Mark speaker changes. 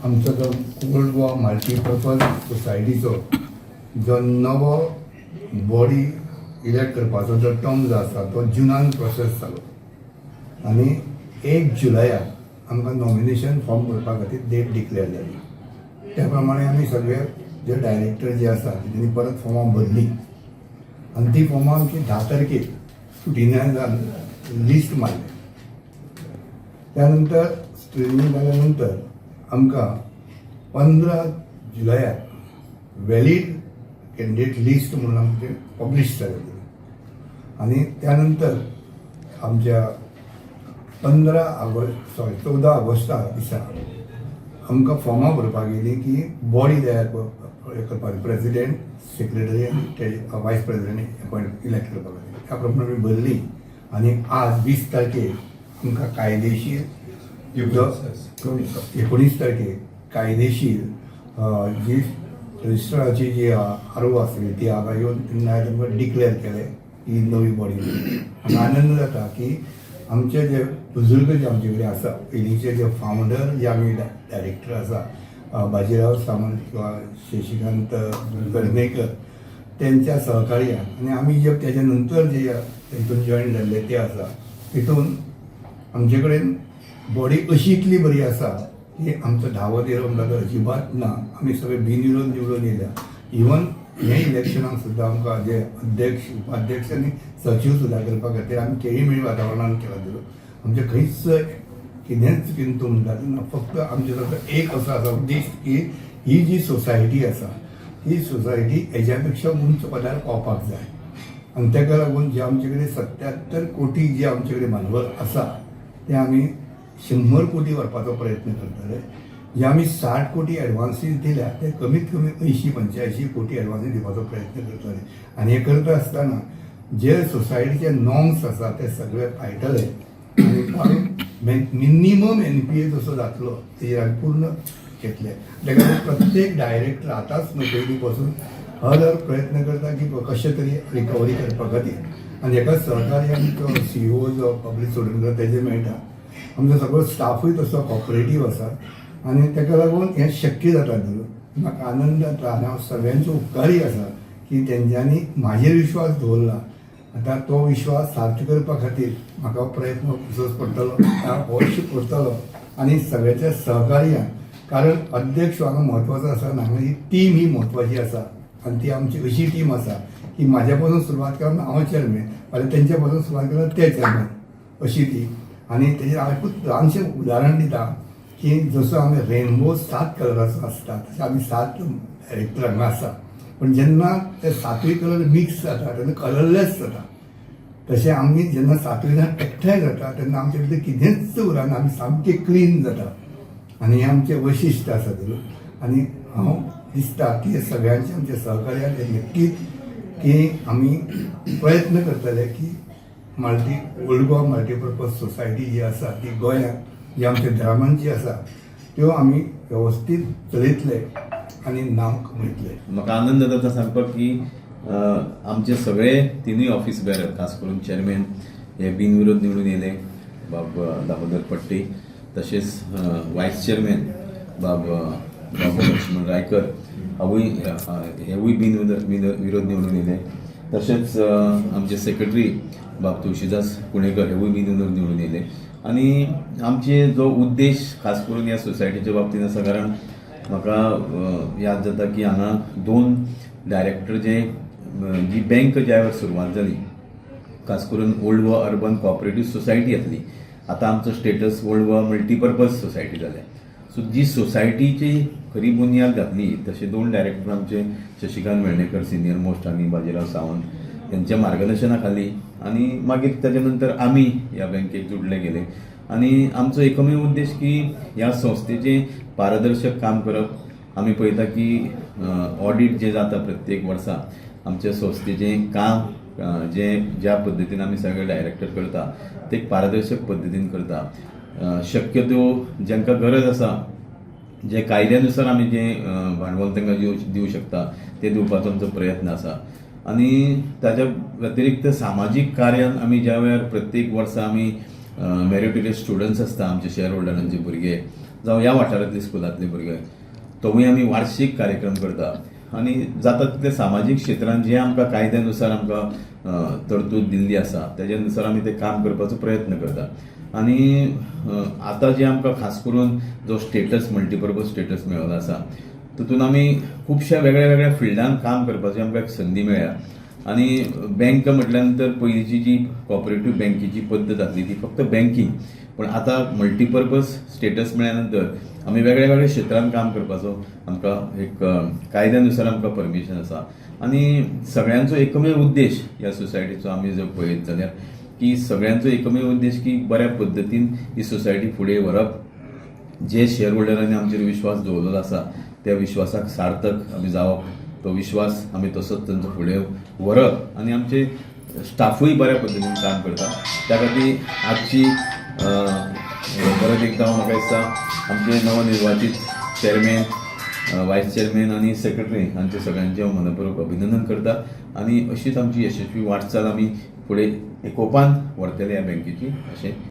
Speaker 1: आमचो जो old Goa multipurpose सोसायटीचो जो नवो बॉडी इलेक्ट करपाचो जो टर्म जो आसा तो जुनान प्रोसेस जालो आनी 1 जुलयाक आमकां नॉमिनेशन फॉर्म भरपा खातीर डेट डिक्लेअर जाली. त्या प्रमाणे आमी सगळे जे डायरेक्टर जे आसा तेणी परत फॉर्मां भरली आनी ती फॉर्मां आमची 10 तारखेक स्क्रुटिनायजान लिस्ट मारली. त्यानंतर स्क्रुटिनी जाल्या नंतर आमकां 15 जुलयाक वॅलीड कॅन्डिडेट लिस्ट म्हणून आमचे पब्लीश जालेली आनी त्यानंतर आमच्या 14 ऑगस्टा दिसा आमकां फॉर्मां भरपाक येयली की बॉडी तयार करपाक प्रेसिडेंट सेक्रेटरी आनी वायस प्रेसिडेंट अपॉयंट इलेक्ट करपाक खातीर त्या प्रमाणे आमी भरली आनी आज 20 तारखेक आमकां कायदेशीर 19 तारखेक कायदेशीर जी रजिस्ट्राराची जी आरओ आसली ती हांगा येवन तेन्ना डिक्लेअर केले ही नवी बॉडी. आनी आनंद जाता की आमचे जे बुजुर्ग जे आमचे कडेन आसा पयलींचे जे फावंडर जे आमी डायरेक्टर आसा बाजीराव सावंत किंवा शशिकांत कर्णेकर त्यांच्या सहकार्यान आनी आमी जे तेजे नंतर जे हितून जॉयन जाल्ले ते आसा तितून आमचे कडेन बॉडी अशी इतली बरी आसा की आमचो धावो येवंक लागलो अजिबात ना. आमी सगळे बिनविरोध निवडून येयल्या. इवन हे इलेक्शनाक सुद्दां आमकां जे अध्यक्ष उपाध्यक्ष आनी सचिव सुद्दां करपा खातीर आमी केळीमेळी वातावरणान केला. आमचे खंयच कितेंच किंतू म्हणटा तेन्ना फक्त आमचे फक्त एक असो आसा उद्देश की ही जी सोसायटी आसा ही सोसायटी हेज्या पेक्षा उंच पदार पावपाक जाय आनी तेका लागून जे आमचे कडेन 77 कोटी जे आमचे कडेन भांडवल आसा ते आमी 100 कोटी व्हरपाचो प्रयत्न करतले. जे आमी 60 कोटी एडवान्सीस दिल्या ते कमीत कमी 80-85 कोटी एडवान्सीस दिवपाचो प्रयत्न करतले. आनी हे करता आसतना जे सोसायटीचे नॉर्म्स आसा ते सगळे पाळटले आनी मिनिमम NPA जसो जातलो तेजेर आमी पूर्ण घेतले. ताका लागून प्रत्येक डायरेक्टर आतांच पयलीं पासून हर प्रयत्न करता की कशें तरी रिकवरी करपा खातीर आनी हेका सहकार्य आमचो CEO जो पब्लीक सोडून तेजे मेळटा. आमचो सगळो स्टाफूय तसो कॉपरेटीव आसा आनी ताका लागून हें शक्य जाता. म्हाका आनंद जाता आनी हांव सगळ्यांचो उपकारी आसा की तेंच्यांनी म्हाजेर विश्वास दवरला. आतां तो विश्वास सार्थ करपा खातीर म्हाका प्रयत्न करचोच पडटलो, अवश्य करतलो आनी सगळ्याच्या सहकार्यान. कारण अध्यक्ष हांगा म्हत्वाचो आसा ना, हांगा ही टीम ही म्हत्वाची आसा आनी ती आमची अशी टीम आसा की म्हाज्या पासून सुरवात केल्यार हांव चेअरमॅन फाल्यां तेंच्या पासून सुरवात केल्यार ते चेअरमॅन अशी ती. आनी तेजेर हांव एकूच ल्हानशें उदाहरण दिता की जसो आमी रेनबो 7 कलराचो आसता तशें आमी 7 डायरेक्टर हांगा आसा. पण जेन्ना ते 7य कलर मिक्स जाता तेन्ना कलरलेस जाता. तशें आमी जेन्ना 7य जाण एकठांय जाता तेन्ना आमचे भितर कितेंच उरना, आमी सामके क्लीन जाता आनी हें आमचें वैशिश्ट आसा तें. आनी हांव दिसता की सगळ्यांचे आमचे सहकार्यान हें नक्कीच की आमी प्रयत्न करतले की ओल्ड गोवा मल्टीपर्पज सोसायटी जी आसा ती गोंयांत जी आमच्या ग्रामांत जी आसा त्यो आमी वेवस्थीत चलयतले आनी नांव कमयतले.
Speaker 2: म्हाका आनंद जाता सांगपाक की आमचे सगळे तिनूय ऑफिस बेरर खास करून चेअरमॅन हे बिनविरोध निवडून येयले बाब दामोदर पट्टे, तशेंच वायस चेअरमॅन बाब लक्ष्मण रायकर हेवूय बिनविरोध निवडून येयले. तशेंच आमचे सेक्रेटरी बाब तुळशीदास कुणेकर हेवूय बिनविरोध निवडून येयले. आनी आमचे जो उद्देश खास करून ह्या सोसायटीच्या बाबतींत आसा, कारण म्हाका याद जाता की हांगा 2 डायरेक्टर जी बँक ज्या वेळार सुरवात जाली खास करून old Goa urban cooperative society आसली, आतां आमचो status old Goa multipurpose society जाल्या. सो जी सोसायटीची खरी बुनियाद घातली तसे 2 डायरेक्टर आमचे शशिकांत वेर्णेकर सिनियर मोस्ट आनी बाजीराव सावंत यांच्या मार्गदर्शना खाली आनी मागीर ताजे नंतर आमी ह्या बँकेक जोडले गेले. आनी आमचो एकमेव उद्देश की ह्या संस्थेचें पारदर्शक काम करप. आमी पळयता की ऑडिट जे जाता प्रत्येक वर्सा आमच्या संस्थेचें काम ज्या पद्दतीन आमी सगळे डायरेक्टर करता ते पारदर्शक पद्दतीन करता. शक्यतो जांकां गरज आसा जे कायद्यानुसार आमी जें भांडवल तांकां दिवं शकता ते दिवपाचो आमचो प्रयत्न आसा. आनी ताच्या व्यतिरिक्त सामाजीक कार्यान आमी ज्या वेळार प्रत्येक वर्सा आमी मेरिटोरियस स्टुडंट्स आसता आमचे शेअर होल्डरांचे भुरगे जावं ह्या वाठारांतले स्कुलांतले भुरगे तोवूय आमी वार्षिक कार्यक्रम करता आनी जाता तितले सामाजीक क्षेत्रांत जे आमकां कायद्यानुसार आमकां तरतूद दिल्ली आसा तेज्यानुसार आमी तें काम करपाचो प्रयत्न करता आनी आतां जे आमकां खास करून जो स्टेटस मल्टीपर्पज स्टेटस मेळिल्लो आसा तितून आमी खुबश्या वेगळ्या वेगळ्या फिल्डांत काम करपाची आमकां एक संदी मेळ्ळ्या आनी बँक म्हटल्या नंतर पयलींची जी कॉपरेटीव बँकेची पद्दत आसली ती फक्त बँकींग पण आतां मल्टीपर्पज स्टेटस मेळ्ळ्या नंतर आमी वेगळ्या वेगळ्या क्षेत्रांत काम करपाचो आमकां एक कायद्यानुसार आमकां परमिशन आसा आनी सगळ्यांचो एकमेव उद्देश ह्या सोसायटीचो आमी जर पळयत जाल्यार की सगळ्यांचो एकमेव उद्देश की बऱ्या पद्दतीन ही सोसायटी फुडें व्हरप जे शेअर होल्डरांनी आमचेर विश्वास दवरलेलो आसा त्या विश्वासाक सार्थक आमी जावप तो विश्वास आमी तसोच तांचो फुडें व्हरप आनी आमचे स्टाफूय बऱ्या पद्दतीन काम करता त्या खातीर आजची परत एकदां म्हाका दिसता आमचे नवनिर्वाचित चेअरमॅन वायस चेअरमॅन आनी सेक्रेटरी हांचे सगळ्यांचे हांव मनपूर्वक अभिनंदन करता आनी अशीच आमची यशस्वी वाटचाल आमी फुडें एकोपान व्हरतले ह्या बँकेची अशें